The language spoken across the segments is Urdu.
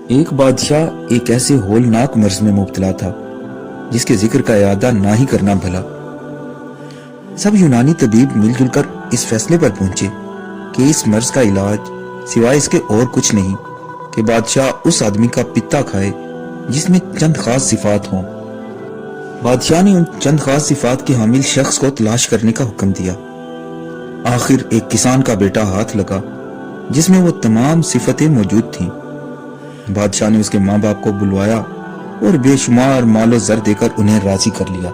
ایک بادشاہ ایک ایسے ہولناک مرض میں مبتلا تھا جس کے ذکر کا اعادہ نہ ہی کرنا بھلا۔ سب یونانی طبیب مل جل کر اس فیصلے پر پہنچے کہ اس مرض کا علاج سوائے اس کے اور کچھ نہیں کہ بادشاہ اس آدمی کا پتا کھائے جس میں چند خاص صفات ہوں۔ بادشاہ نے ان چند خاص صفات کے حامل شخص کو تلاش کرنے کا حکم دیا۔ آخر ایک کسان کا بیٹا ہاتھ لگا جس میں وہ تمام صفتیں موجود تھیں۔ بادشاہ نے اس کے ماں باپ کو بلوایا اور بے شمار مال و زر دے کر انہیں راضی کر لیا۔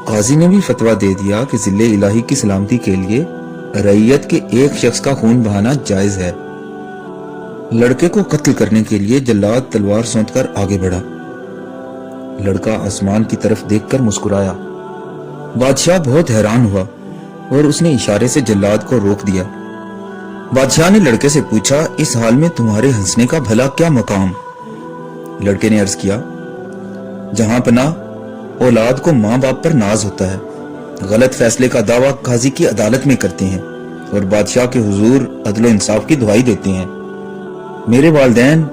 قاضی نے بھی فتویٰ دے دیا کہ ذل الہی کی سلامتی کے لیے رعیت کے ایک شخص کا خون بہانا جائز ہے۔ لڑکے کو قتل کرنے کے لیے جلاد تلوار سونت کر آگے بڑھا۔ لڑکا آسمان کی طرف دیکھ کر مسکرایا۔ بادشاہ بہت حیران ہوا اور اس نے اشارے سے جلاد کو روک دیا۔ بادشاہ نے لڑکے سے پوچھا، اس حال میں تمہارے ہنسنے کا بھلا کیا مقام؟ لڑکے نے عرض کیا، جہاں پناہ اولاد کو ماں باپ پر ناز ہوتا ہے، غلط فیصلے کا دعویٰ قاضی کی عدالت میں کرتے ہیں اور بادشاہ کے حضور عدل و انصاف کی دعائی دیتے ہیں۔ میرے والدین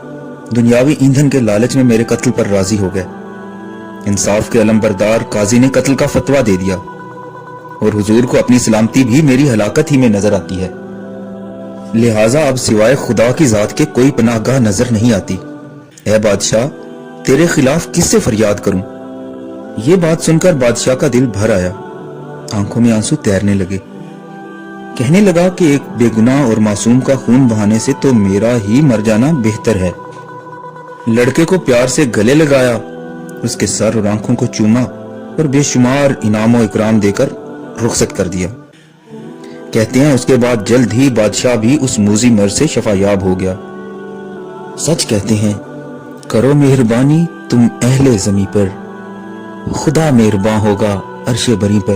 دنیاوی ایندھن کے لالچ میں میرے قتل پر راضی ہو گئے۔ انصاف کے علمبردار قاضی نے قتل کا فتویٰ دے دیا اور حضور کو اپنی سلامتی بھی میری ہلاکت ہی میں نظر آتی ہے، لہٰذا اب سوائے خدا کی ذات کے کوئی پناہ گاہ نظر نہیں آتی۔ اے بادشاہ، تیرے خلاف کس سے فریاد کروں؟ یہ بات سن کر بادشاہ کا دل بھر آیا، آنکھوں میں آنسو تیرنے لگے۔ کہنے لگا کہ ایک بے گناہ اور معصوم کا خون بہانے سے تو میرا ہی مر جانا بہتر ہے۔ لڑکے کو پیار سے گلے لگایا، اس کے سر اور آنکھوں کو چوما اور بے شمار انعام و اکرام دے کر رخصت کر دیا۔ کہتے ہیں اس کے بعد جلد ہی بادشاہ بھی اس موذی مرض سے شفا یاب ہو گیا۔ سچ کہتے ہیں، کرو مہربانی تم اہل زمیں پر، خدا مہرباں ہوگا عرش بری پر۔